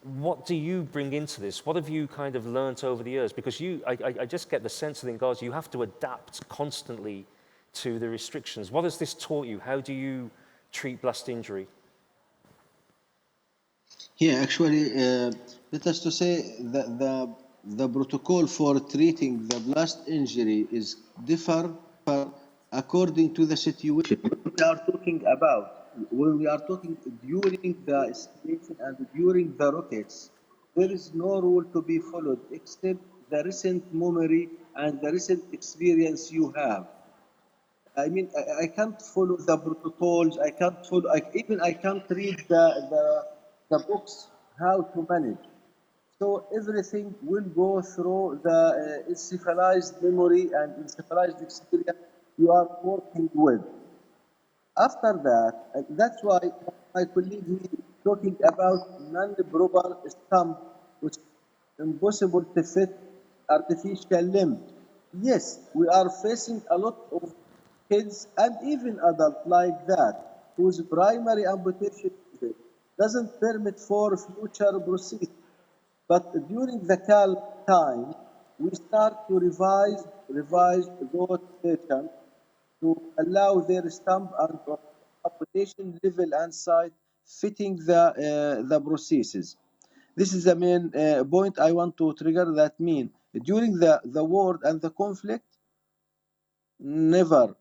What do you bring into this? What have you kind of learnt over the years? Because I just get the sense that in Gaza, you have to adapt constantly to the restrictions. What has this taught you? How do you treat blast injury? Yeah, actually, let us to say that the protocol for treating the blast injury is differ according to the situation we are talking about. When we are talking during the escalation and during the rockets, there is no rule to be followed except the recent memory and the recent experience you have. I mean, I can't follow the protocols. I can't follow. I can't read the books how to manage. So everything will go through the encephalized memory and encephalized experience you are working with. After that, that's why my colleague is talking about non-proper stump, which is impossible to fit artificial limb. Yes, we are facing a lot of kids and even adults like that, whose primary amputation doesn't permit for future proceedings. But during the calm time, we start to revise those patients to allow their stump and amputation level and site fitting the prosthesis. This is the main point I want to trigger. That mean during the war and the conflict, never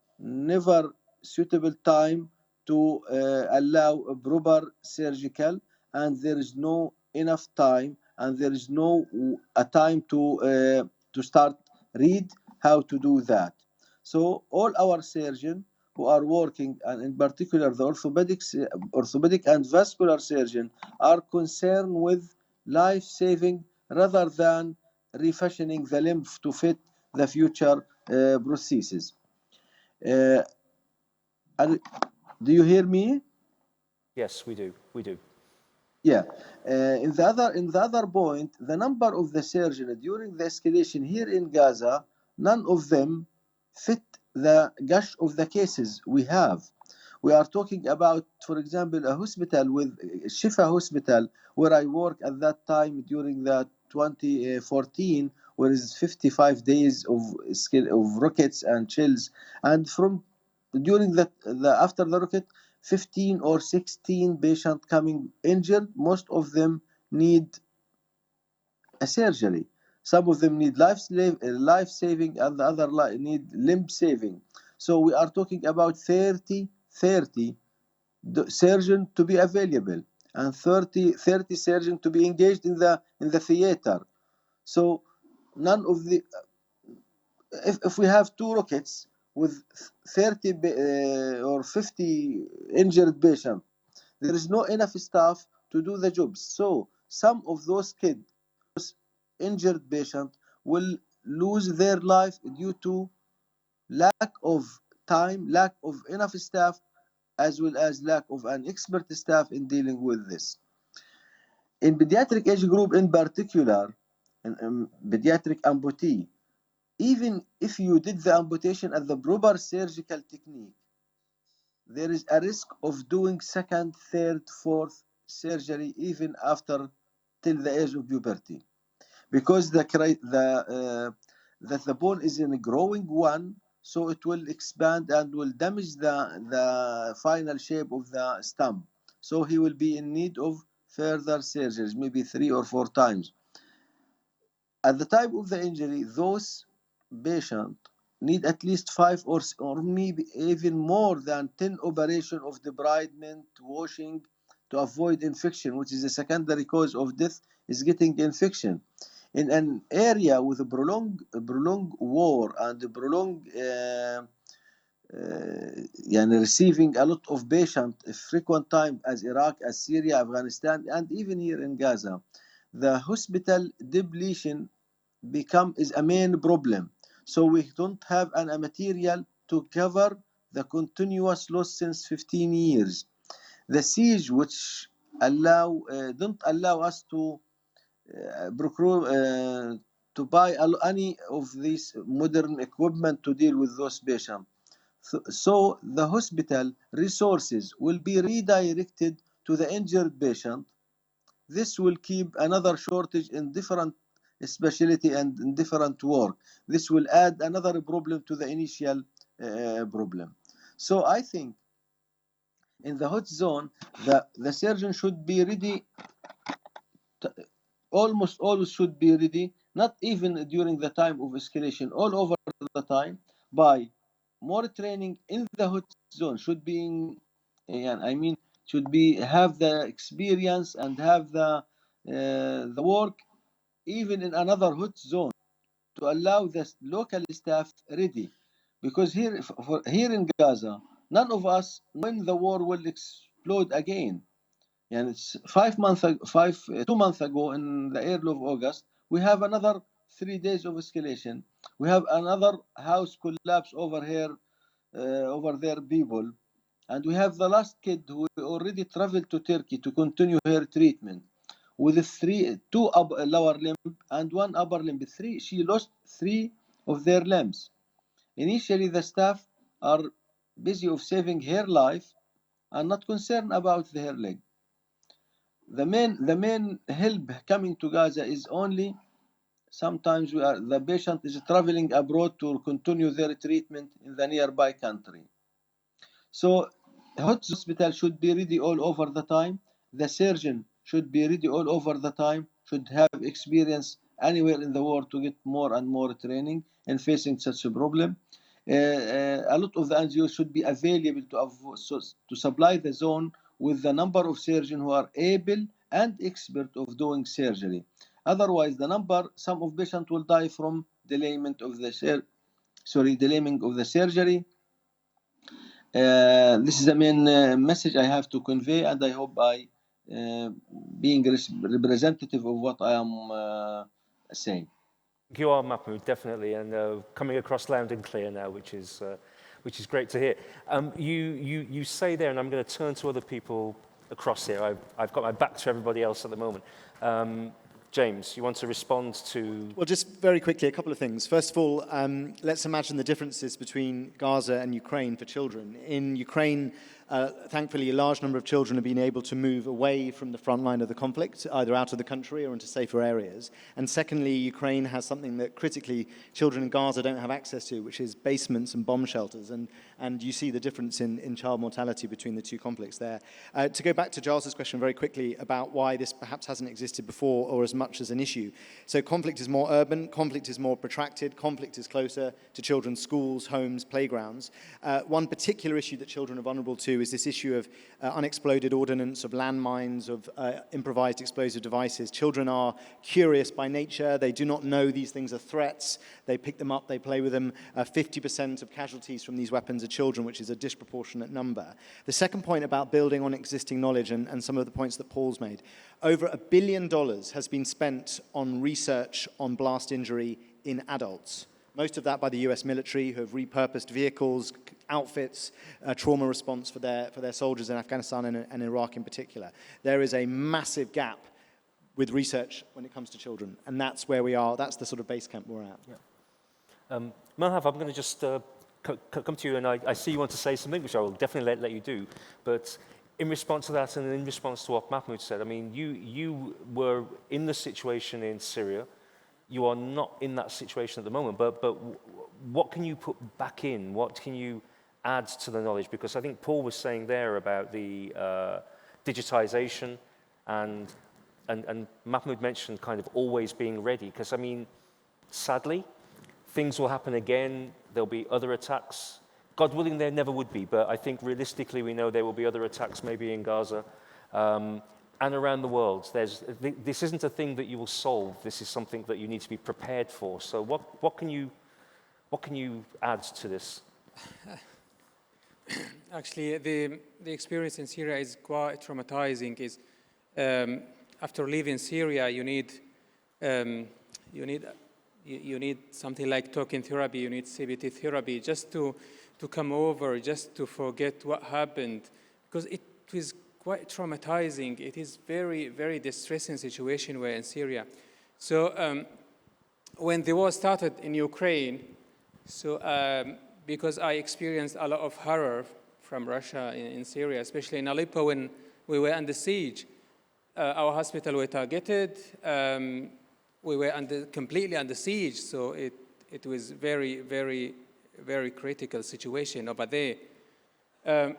suitable time to allow a proper surgical, and there is no enough time, and there is no a time to start read how to do that. So all our surgeons who are working, and in particular the orthopedic and vascular surgeon, are concerned with life saving rather than refashioning the limb to fit the future prosthesis. Uh, do you hear me? Yes, we do. We do. Yeah. In the other point, the number of the surgeons during the escalation here in Gaza, none of them fit the gush of the cases we have. We are talking about, for example, a hospital with Shifa Hospital, where I worked at that time during the 2014, where is 55 days of rockets and shells, and from during the after the rocket, 15 or 16 patients coming injured. Most of them need a surgery. Some of them need life saving, and the other need limb saving. So we are talking about 30 surgeons to be available, and 30 surgeons to be engaged in the theater. So none of the if we have two rockets with 30 or 50 injured patients, there is no enough staff to do the jobs. So some of those kids, injured patients, will lose their life due to lack of time, lack of enough staff, as well as lack of an expert staff in dealing with this. In pediatric age group in particular, in pediatric amputee, even if you did the amputation at the proper surgical technique, there is a risk of doing second, third, fourth surgery even after till the age of puberty, because that the bone is in a growing one, so it will expand and will damage the final shape of the stump. So he will be in need of further surgeries, maybe 3 or 4 times. At the time of the injury, those patients need at least 5 or maybe even more than 10 operations of debridement, washing, to avoid infection, which is a secondary cause of death, is getting infection. In an area with a prolonged war and a prolonged receiving a lot of patients frequent time, as Iraq, as Syria, Afghanistan, and even here in Gaza, the hospital depletion is a main problem. So we don't have a material to cover the continuous loss since 15 years. The siege, which don't allow us to procure to buy any of these modern equipment to deal with those patients. So the hospital resources will be redirected to the injured patient. This will keep another shortage in different specialty and in different work. This will add another problem to the initial problem. So I think in the hot zone, the surgeon should be ready, almost always should be ready, not even during the time of escalation, all over the time, by more training in the hot zone, should be, I mean, should be have the experience and have the work even in another hot zone, to allow the local staff ready. Because here in Gaza, none of us, when the war will explode again, and it's 2 months ago, in the early of August, we have another 3 days of escalation. We have another house collapse over here, over there, people. And we have the last kid who already traveled to Turkey to continue her treatment with two lower limb and one upper limb. She lost 3 of their limbs. Initially, the staff are busy of saving her life and not concerned about her leg. The main help coming to Gaza is only sometimes the patient is traveling abroad to continue their treatment in the nearby country. So hospital should be ready all over the time. The surgeon should be ready all over the time, should have experience anywhere in the world to get more and more training in facing such a problem. A lot of the NGOs should be available to supply the zone with the number of surgeons who are able and expert of doing surgery. Otherwise, some of patients will die from delayment of the surgery. This is the main message I have to convey, and I hope by being representative of what I am saying. You are, Mahmoud, definitely, and coming across loud and clear now, which is great to hear. You say there, and I'm going to turn to other people across here. I've got my back to everybody else at the moment. James, you want to respond to... Well, just very quickly, a couple of things. First of all, let's imagine the differences between Gaza and Ukraine for children. In Ukraine, thankfully, a large number of children have been able to move away from the front line of the conflict, either out of the country or into safer areas. And secondly, Ukraine has something that critically children in Gaza don't have access to, which is basements and bomb shelters. And you see the difference in child mortality between the two conflicts there. To go back to Giles's question very quickly about why this perhaps hasn't existed before or as much as an issue. So conflict is more urban, conflict is more protracted, conflict is closer to children's schools, homes, playgrounds. One particular issue that children are vulnerable to is this issue of unexploded ordnance, of landmines, of improvised explosive devices. Children are curious by nature. They do not know these things are threats. They pick them up, they play with them. 50% of casualties from these weapons are children, which is a disproportionate number. The second point about building on existing knowledge and some of the points that Paul's made, over $1 billion has been spent on research on blast injury in adults. Most of that by the US military, who have repurposed vehicles, outfits, trauma response for their soldiers in Afghanistan and Iraq in particular. There is a massive gap with research when it comes to children, and that's where we are. That's the sort of base camp we're at. Yeah. Malhav, I'm going to just come to you, and I see you want to say something, which I will definitely let you do. But in response to that, and in response to what Mahmoud said, I mean, you were in the situation in Syria. You are not in that situation at the moment, but what can you put back in? What can you add to the knowledge? Because I think Paul was saying there about the digitization, and Mahmoud mentioned kind of always being ready. Because, I mean, sadly, things will happen again. There'll be other attacks. God willing, there never would be, but I think realistically we know there will be other attacks, maybe in Gaza. And around the world, this isn't a thing that you will solve. This is something that you need to be prepared for. So what can you add to this? Actually, the experience in Syria is quite traumatizing. After leaving Syria, you need something like talking therapy. You need CBT therapy just to come over, just to forget what happened, because it was quite traumatizing. It is very, very distressing situation we're in Syria. So when the war started in Ukraine, because I experienced a lot of horror from Russia in Syria, especially in Aleppo when we were under siege. Our hospital were targeted. We were completely under siege, so it was very, very, very critical situation over there.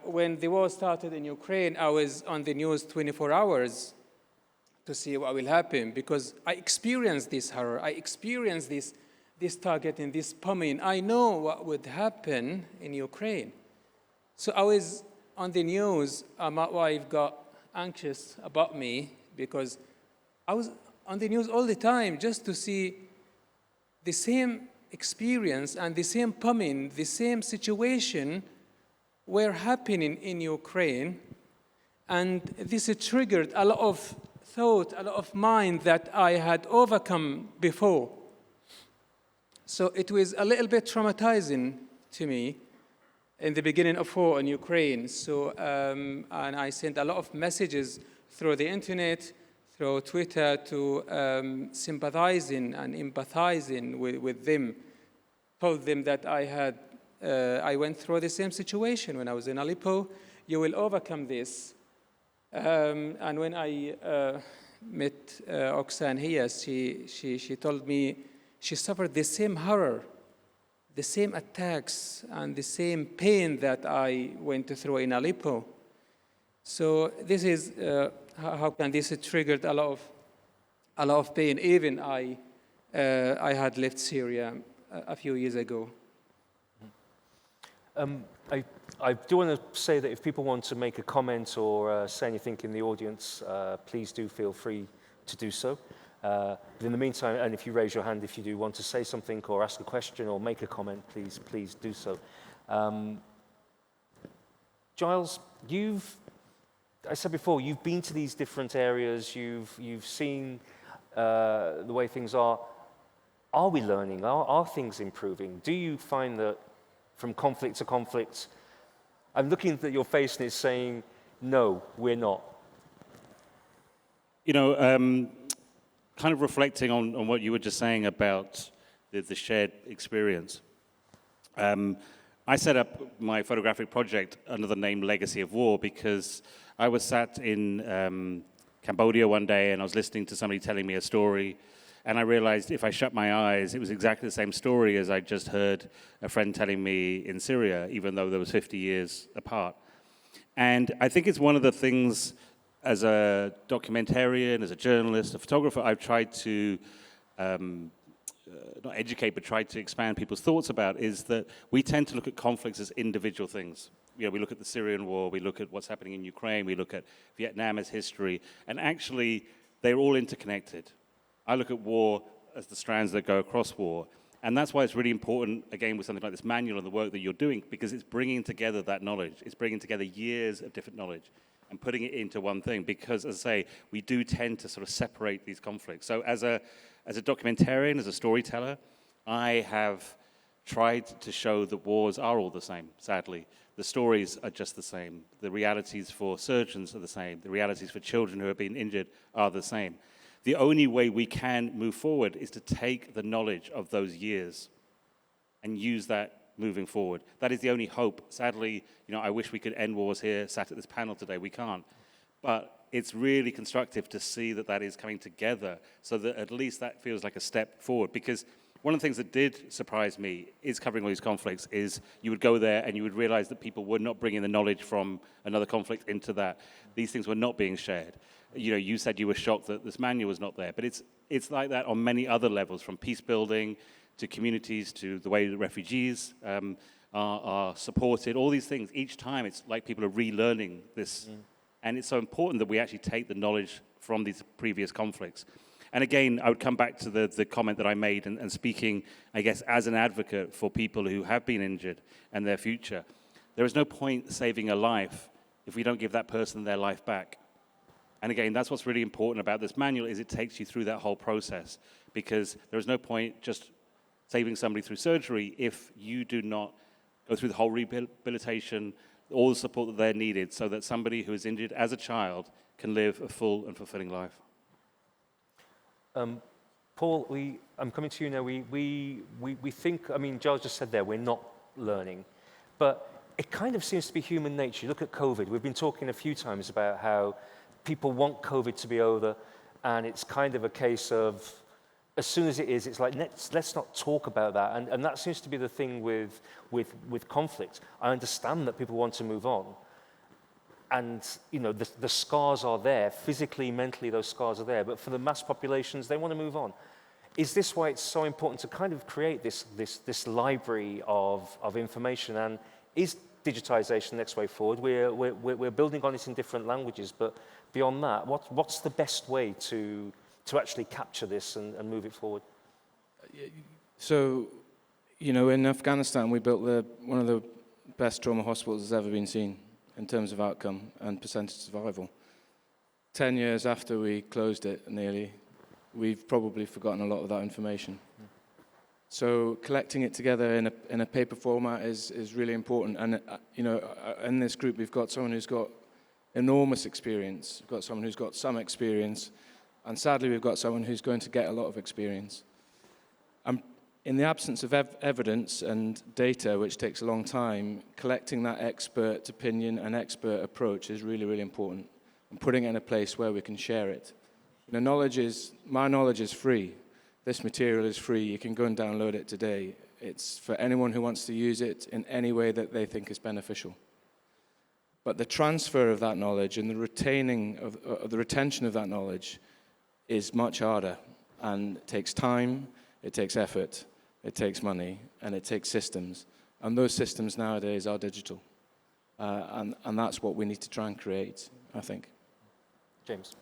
When the war started in Ukraine, I was on the news 24 hours to see what will happen, because I experienced this horror. I experienced this targeting, this bombing. I know what would happen in Ukraine. So I was on the news. My wife got anxious about me because I was on the news all the time just to see the same experience and the same bombing, the same situation were happening in Ukraine. And this triggered a lot of thought, a lot of mind that I had overcome before. So it was a little bit traumatizing to me in the beginning of war in Ukraine. So, and I sent a lot of messages through the internet, through Twitter, to sympathizing and empathizing with them. Told them that I had I went through the same situation when I was in Aleppo. You will overcome this. And when I met Oksana here, she told me she suffered the same horror, the same attacks, and the same pain that I went through in Aleppo. So this is how can this triggered a lot of pain. Even I had left Syria a few years ago. I do want to say that if people want to make a comment or say anything in the audience, please do feel free to do so. But in the meantime, and if you raise your hand if you do want to say something or ask a question or make a comment, please do so. Giles, I said before, you've been to these different areas, you've seen the way things are. Are we learning? Are things improving? Do you find that from conflict to conflict, I'm looking at your face and it's saying, no, we're not? You know, kind of reflecting on what you were just saying about the shared experience. I set up my photographic project under the name Legacy of War because I was sat in Cambodia one day and I was listening to somebody telling me a story, and I realized if I shut my eyes, it was exactly the same story as I just heard a friend telling me in Syria, even though there was 50 years apart. And I think it's one of the things, as a documentarian, as a journalist, a photographer, I've tried to not educate, but try to expand people's thoughts about, is that we tend to look at conflicts as individual things. You know, we look at the Syrian war, we look at what's happening in Ukraine, we look at Vietnam as history, and actually they're all interconnected. I look at war as the strands that go across war, and that's why it's really important, again, with something like this manual and the work that you're doing, because it's bringing together that knowledge. It's bringing together years of different knowledge and putting it into one thing, because, as I say, we do tend to sort of separate these conflicts. So as a documentarian, as a storyteller, I have tried to show that wars are all the same, sadly. The stories are just the same. The realities for surgeons are the same. The realities for children who have been injured are the same. The only way we can move forward is to take the knowledge of those years and use that moving forward. That is the only hope. Sadly, you know, I wish we could end wars here, sat at this panel today. We can't. But it's really constructive to see that that is coming together so that at least that feels like a step forward. Because one of the things that did surprise me is covering all these conflicts is you would go there and you would realize that people were not bringing the knowledge from another conflict into that. These things were not being shared. You know, you said you were shocked that this manual was not there, but it's like that on many other levels, from peace building to communities to the way that refugees are supported, all these things. Each time it's like people are relearning this. And it's so important that we actually take the knowledge from these previous conflicts. And again, I would come back to the comment that I made and speaking, I guess, as an advocate for people who have been injured and their future. There is no point saving a life if we don't give that person their life back. And again, that's what's really important about this manual, is it takes you through that whole process, because there is no point just saving somebody through surgery if you do not go through the whole rehabilitation, all the support that they're needed, so that somebody who is injured as a child can live a full and fulfilling life. Paul, I'm coming to you now. We think, I mean, Giles just said there, we're not learning, but it kind of seems to be human nature. You look at COVID. We've been talking a few times about how people want COVID to be over, and it's kind of a case of, as soon as it is, it's like, let's not talk about that. And that seems to be the thing with conflict. I understand that people want to move on. And, you know, the scars are there. Physically, mentally, those scars are there. But for the mass populations, they want to move on. Is this why it's so important to kind of create this library of information? And is digitization the next way forward? We're building on it in different languages. But beyond that, what's the best way to actually capture this and move it forward? So, you know, in Afghanistan, we built one of the best trauma hospitals that's ever been seen in terms of outcome and percentage survival. 10 years after we closed it, nearly, we've probably forgotten a lot of that information. So collecting it together in a paper format is really important. And, you know, in this group, we've got someone who's got enormous experience. We've got someone who's got some experience. And sadly, we've got someone who's going to get a lot of experience. in the absence of evidence and data, which takes a long time, collecting that expert opinion and expert approach is really, really important, and putting it in a place where we can share it. You know, my knowledge is free. This material is free. You can go and download it today. It's for anyone who wants to use it in any way that they think is beneficial. But the transfer of that knowledge and the retention of that knowledge is much harder, and takes time, it takes effort, it takes money, and it takes systems. And those systems nowadays are digital. And that's what we need to try and create, I think. James.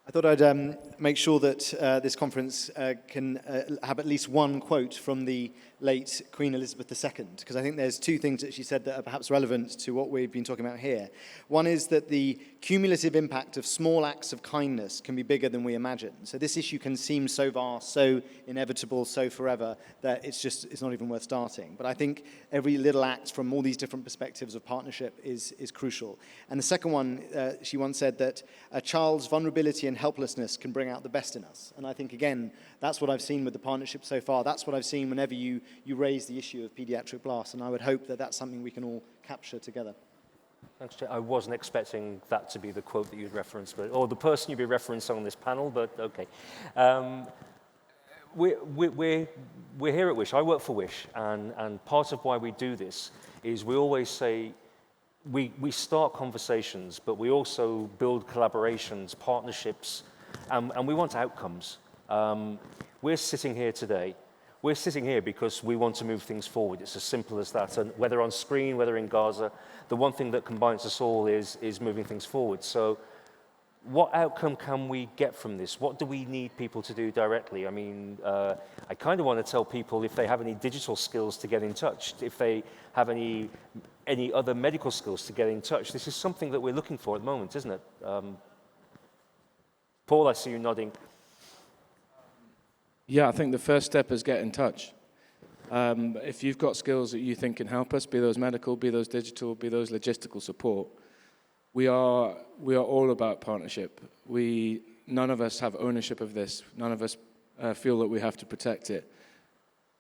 I thought I'd make sure that this conference can have at least one quote from the late Queen Elizabeth II, because I think there's two things that she said that are perhaps relevant to what we've been talking about here. One is that the cumulative impact of small acts of kindness can be bigger than we imagine. So this issue can seem so vast, so inevitable, so forever, that it's not even worth starting. But I think every little act from all these different perspectives of partnership is crucial. And the second one, she once said that a child's vulnerability and helplessness can bring out the best in us. And I think, again, that's what I've seen with the partnership so far. That's what I've seen whenever you raise the issue of paediatric blast, and I would hope that that's something we can all capture together. Thanks, Jay. I wasn't expecting that to be the quote that you'd reference, or the person you'd be referencing on this panel, but okay. We're here at Wish. I work for Wish, and part of why we do this is we always say we start conversations, but we also build collaborations, partnerships, and we want outcomes. We're sitting here today. We're sitting here because we want to move things forward. It's as simple as that. And whether on screen, whether in Gaza, the one thing that combines us all is moving things forward. So what outcome can we get from this? What do we need people to do directly? I mean, I kind of want to tell people if they have any digital skills to get in touch, if they have any other medical skills to get in touch. This is something that we're looking for at the moment, isn't it? Paul, I see you nodding. Yeah, I think the first step is get in touch. If you've got skills that you think can help us, be those medical, be those digital, be those logistical support, we are all about partnership. None of us have ownership of this. None of us feel that we have to protect it.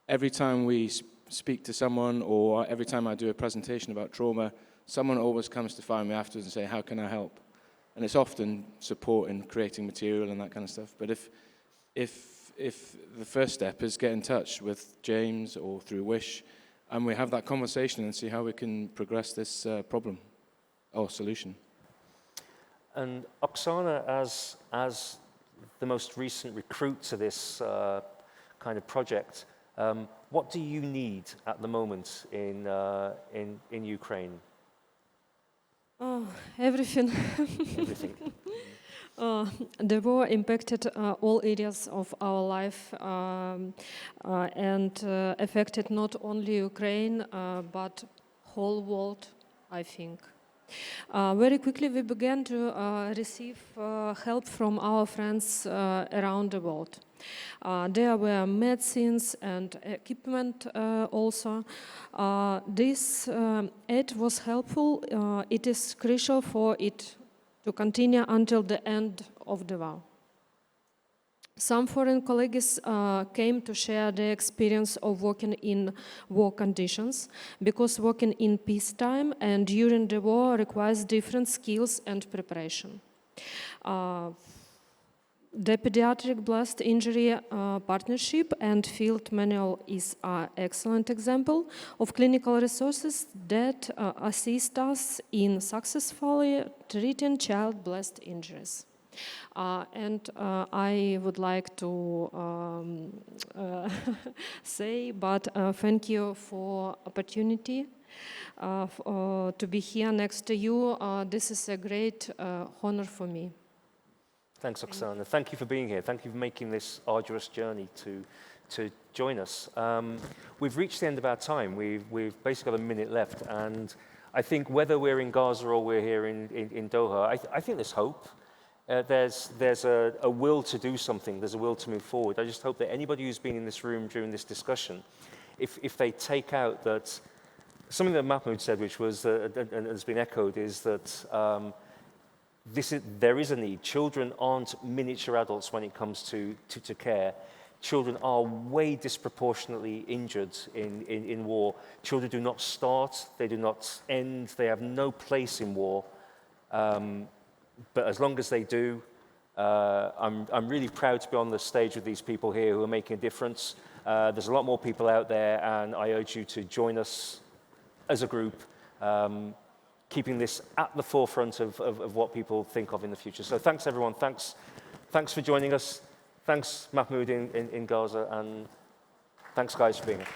Every time we speak to someone, or every time I do a presentation about trauma, someone always comes to find me afterwards and say, how can I help? And it's often support in creating material and that kind of stuff. But if the first step is get in touch with James or through Wish, and we have that conversation and see how we can progress this problem or solution. And Oksana, as the most recent recruit to this kind of project, what do you need at the moment in Ukraine? Oh, everything. Everything. The war impacted all areas of our life and affected not only Ukraine but whole world, I think. Very quickly we began to receive help from our friends around the world. There were medicines and equipment also. This aid was helpful. It is crucial for it to continue until the end of the war. Some foreign colleagues came to share their experience of working in war conditions, because working in peacetime and during the war requires different skills and preparation. The Pediatric Blast Injury Partnership and Field Manual is an excellent example of clinical resources that assist us in successfully treating child blast injuries. And I would like to say, thank you for opportunity to be here next to you. This is a great honor for me. Thanks, Oksana. Thank you for being here. Thank you for making this arduous journey to join us. We've reached the end of our time. We've basically got a minute left, and I think whether we're in Gaza or we're here in Doha, I think there's hope. There's a will to do something. There's a will to move forward. I just hope that anybody who's been in this room during this discussion, if they take out that, something that Mahmoud said, which was, and has been echoed, is that there is a need. Children aren't miniature adults when it comes to care. Children are way disproportionately injured in war. Children do not start, they do not end, they have no place in war. But as long as they do, I'm really proud to be on the stage with these people here who are making a difference. There's a lot more people out there, and I urge you to join us as a group, keeping this at the forefront of what people think of in the future. So thanks, everyone. Thanks for joining us. Thanks, Mahmoud in Gaza, and thanks, guys, for being here.